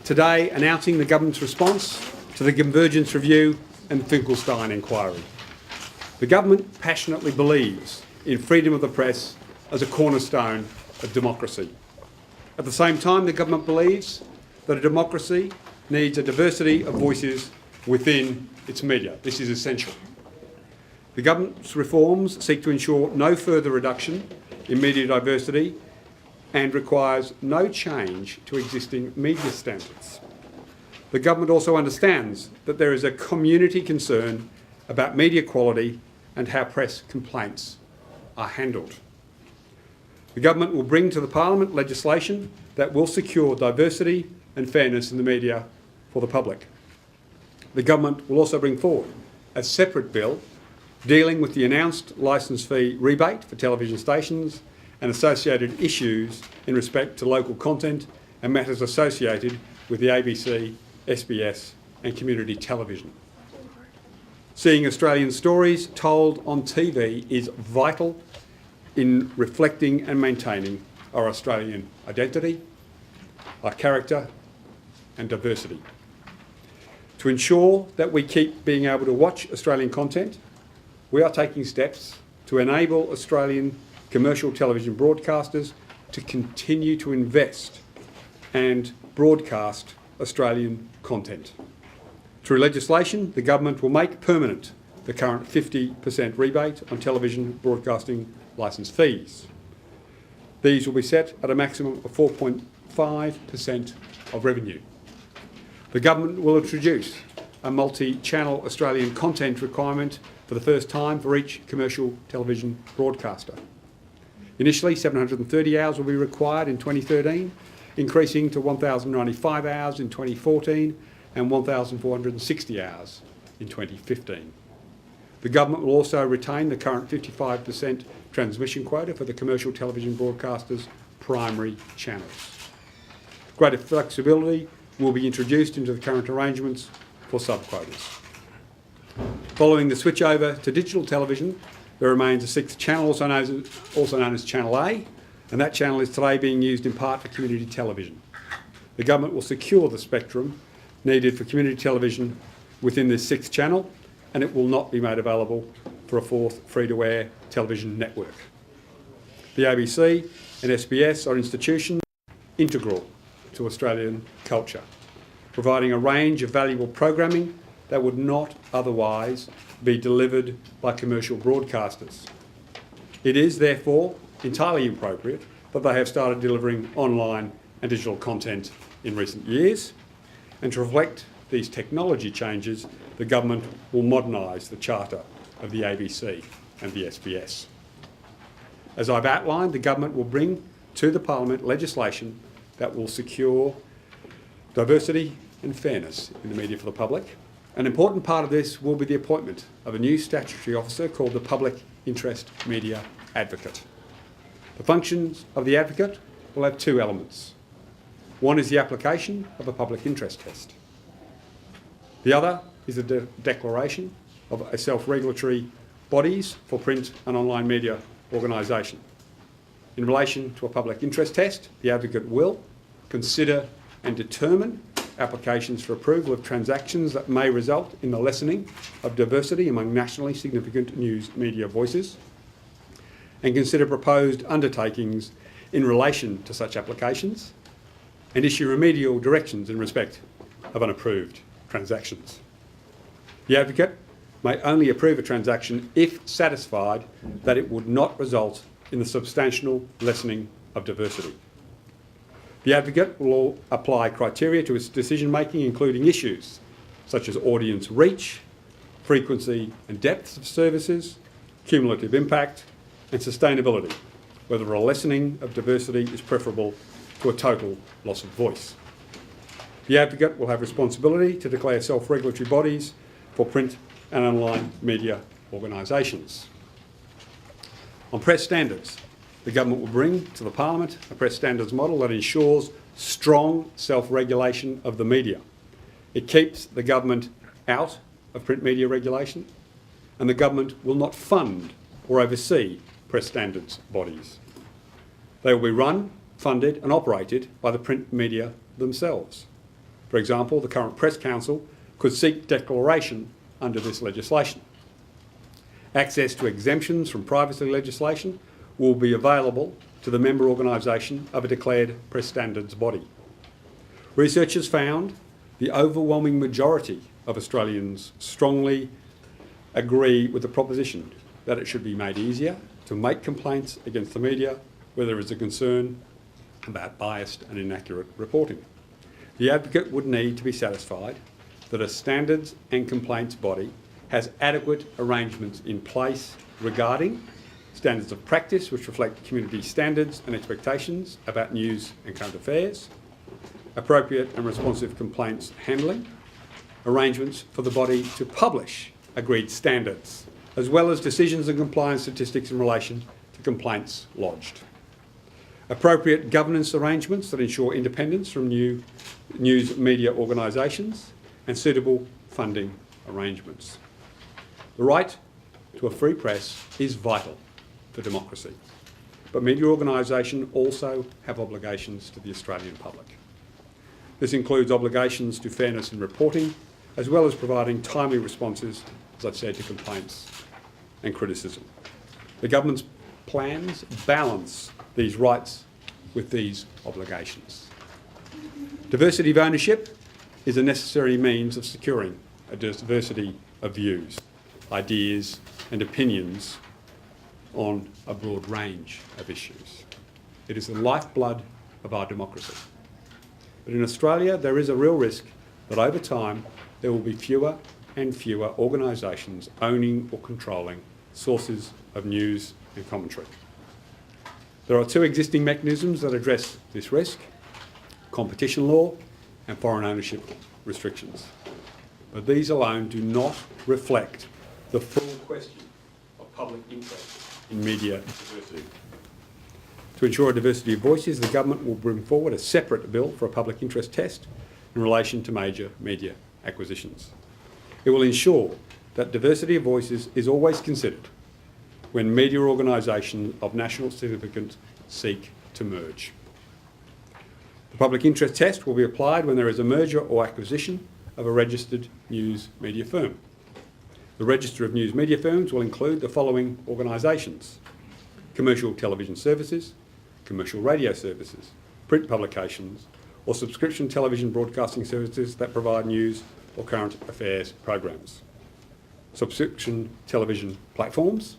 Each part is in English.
today announcing the government's response to the Convergence Review and Finkelstein inquiry. The government passionately believes in freedom of the press as a cornerstone of democracy. At the same time, the government believes that a democracy needs a diversity of voices within its media. This is essential. The government's reforms seek to ensure no further reduction in media diversity and requires no change to existing media standards. The government also understands that there is a community concern about media quality and how press complaints are handled. The government will bring to the Parliament legislation that will secure diversity and fairness in the media for the public. The government will also bring forward a separate bill dealing with the announced licence fee rebate for television stations and associated issues in respect to local content and matters associated with the ABC, SBS and community television. Seeing Australian stories told on TV is vital in reflecting and maintaining our Australian identity, our character and diversity. To ensure that we keep being able to watch Australian content, we are taking steps to enable Australian commercial television broadcasters to continue to invest and broadcast Australian content. Through legislation, the government will make permanent the current 50% rebate on television broadcasting licence fees. These will be set at a maximum of 4.5% of revenue. The government will introduce a multi-channel Australian content requirement for the first time for each commercial television broadcaster. Initially, 730 hours will be required in 2013, increasing to 1,095 hours in 2014 and 1,460 hours in 2015. The government will also retain the current 55% transmission quota for the commercial television broadcasters' primary channels. Greater flexibility will be introduced into the current arrangements for sub-quotas. Following the switchover to digital television, there remains a sixth channel, also known as Channel A, and that channel is today being used in part for community television. The government will secure the spectrum needed for community television within this sixth channel, and it will not be made available for a fourth free-to-air television network. The ABC and SBS are institutions integral to Australian culture, providing a range of valuable programming that would not otherwise be delivered by commercial broadcasters. It is therefore entirely appropriate that they have started delivering online and digital content in recent years, and to reflect these technology changes, the government will modernise the charter of the ABC and the SBS. As I've outlined, the government will bring to the Parliament legislation that will secure diversity and fairness in the media for the public. An important part of this will be the appointment of a new statutory officer called the Public Interest Media Advocate. The functions of the advocate will have two elements. One is the application of a public interest test. The other is the declaration of a self-regulatory bodies for print and online media organisation. In relation to a public interest test, the advocate will consider and determine applications for approval of transactions that may result in the lessening of diversity among nationally significant news media voices, and consider proposed undertakings in relation to such applications, and issue remedial directions in respect of unapproved transactions. The advocate may only approve a transaction if satisfied that it would not result in the substantial lessening of diversity. The advocate will apply criteria to its decision-making, including issues such as audience reach, frequency and depth of services, cumulative impact and sustainability, whether a lessening of diversity is preferable to a total loss of voice. The advocate will have responsibility to declare self-regulatory bodies for print and online media organisations. On press standards, the government will bring to the Parliament a press standards model that ensures strong self-regulation of the media. It keeps the government out of print media regulation, and the government will not fund or oversee press standards bodies. They will be run, funded and operated by the print media themselves. For example, the current Press Council could seek declaration under this legislation. Access to exemptions from privacy legislation will be available to the member organisation of a declared press standards body. Research has found the overwhelming majority of Australians strongly agree with the proposition that it should be made easier to make complaints against the media where there is a concern about biased and inaccurate reporting. The advocate would need to be satisfied that a standards and complaints body has adequate arrangements in place regarding standards of practice which reflect community standards and expectations about news and current affairs, appropriate and responsive complaints handling, arrangements for the body to publish agreed standards, as well as decisions and compliance statistics in relation to complaints lodged. Appropriate governance arrangements that ensure independence from new news media organisations and suitable funding arrangements. The right to a free press is vital for democracy, but media organisations also have obligations to the Australian public. This includes obligations to fairness in reporting, as well as providing timely responses, as I've said, to complaints and criticism. The government's plans balance these rights with these obligations. Diversity of ownership is a necessary means of securing a diversity of views, ideas and opinions on a broad range of issues. It is the lifeblood of our democracy. But in Australia, there is a real risk that over time there will be fewer and fewer organisations owning or controlling sources of news and commentary. There are two existing mechanisms that address this risk: competition law and foreign ownership restrictions. But these alone do not reflect the full question of public interest in media diversity. To ensure a diversity of voices, the government will bring forward a separate bill for a public interest test in relation to major media acquisitions. It will ensure that diversity of voices is always considered when media organisations of national significance seek to merge. The public interest test will be applied when there is a merger or acquisition of a registered news media firm. The register of news media firms will include the following organisations: commercial television services, commercial radio services, print publications, or subscription television broadcasting services that provide news or current affairs programs, subscription television platforms,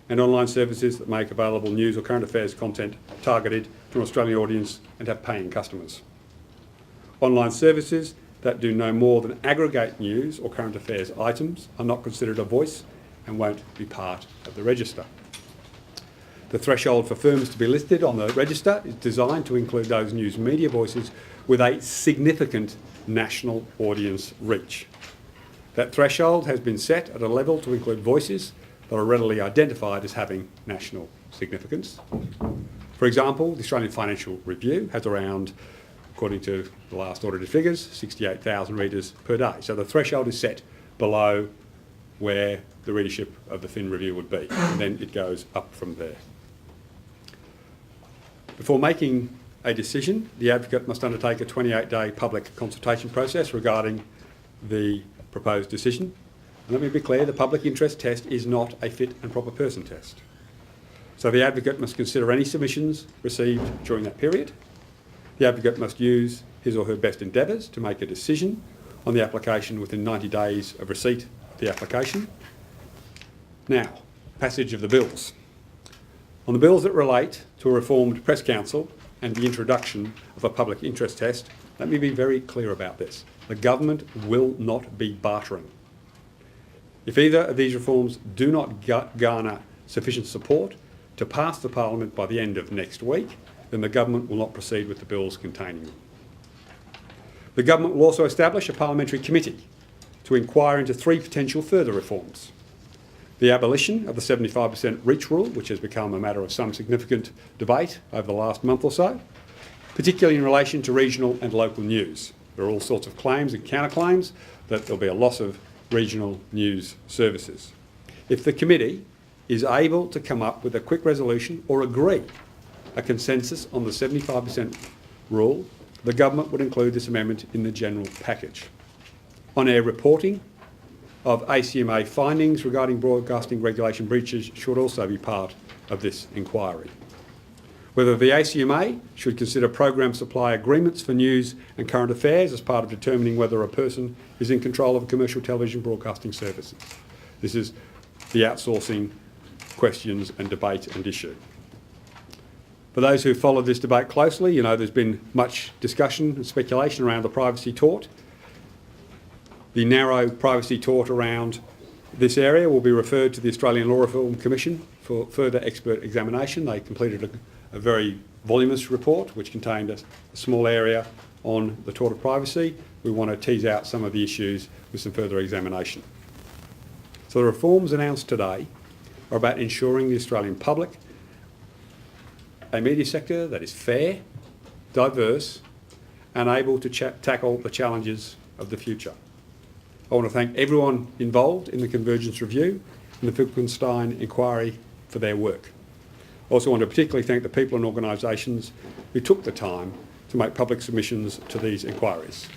and online services that make available news or current affairs content targeted to an Australian audience and have paying customers. Online services that do no more than aggregate news or current affairs items are not considered a voice and won't be part of the register. The threshold for firms to be listed on the register is designed to include those news media voices with a significant national audience reach. That threshold has been set at a level to include voices that are readily identified as having national significance. For example, the Australian Financial Review has around, according to the last audited figures, 68,000 readers per day. So the threshold is set below where the readership of the Fin Review would be, and then it goes up from there. Before making a decision, the advocate must undertake a 28-day public consultation process regarding the proposed decision. And let me be clear, the public interest test is not a fit and proper person test. So the advocate must consider any submissions received during that period. The advocate must use his or her best endeavours to make a decision on the application within 90 days of receipt of the application. Now, passage of the bills. On the bills that relate to a reformed Press Council and the introduction of a public interest test, let me be very clear about this. The government will not be bartering. If either of these reforms do not garner sufficient support to pass the Parliament by the end of next week, then the government will not proceed with the bills containing them. The government will also establish a parliamentary committee to inquire into three potential further reforms: the abolition of the 75% reach rule, which has become a matter of some significant debate over the last month or so, particularly in relation to regional and local news. There are all sorts of claims and counterclaims that there'll be a loss of regional news services. If the committee is able to come up with a quick resolution or agree a consensus on the 75% rule, the government would include this amendment in the general package. On-air reporting of ACMA findings regarding broadcasting regulation breaches should also be part of this inquiry. Whether the ACMA should consider program supply agreements for news and current affairs as part of determining whether a person is in control of commercial television broadcasting services. This is the outsourcing questions and debate and issue. For those who followed this debate closely, you know there's been much discussion and speculation around the privacy tort. The narrow privacy tort around this area will be referred to the Australian Law Reform Commission for further expert examination. They completed a very voluminous report which contained a small area on the tort of privacy. We want to tease out some of the issues with some further examination. So the reforms announced today are about ensuring the Australian public a media sector that is fair, diverse and able to tackle the challenges of the future. I want to thank everyone involved in the Convergence Review and the Finkelstein inquiry for their work. I also want to particularly thank the people and organisations who took the time to make public submissions to these inquiries.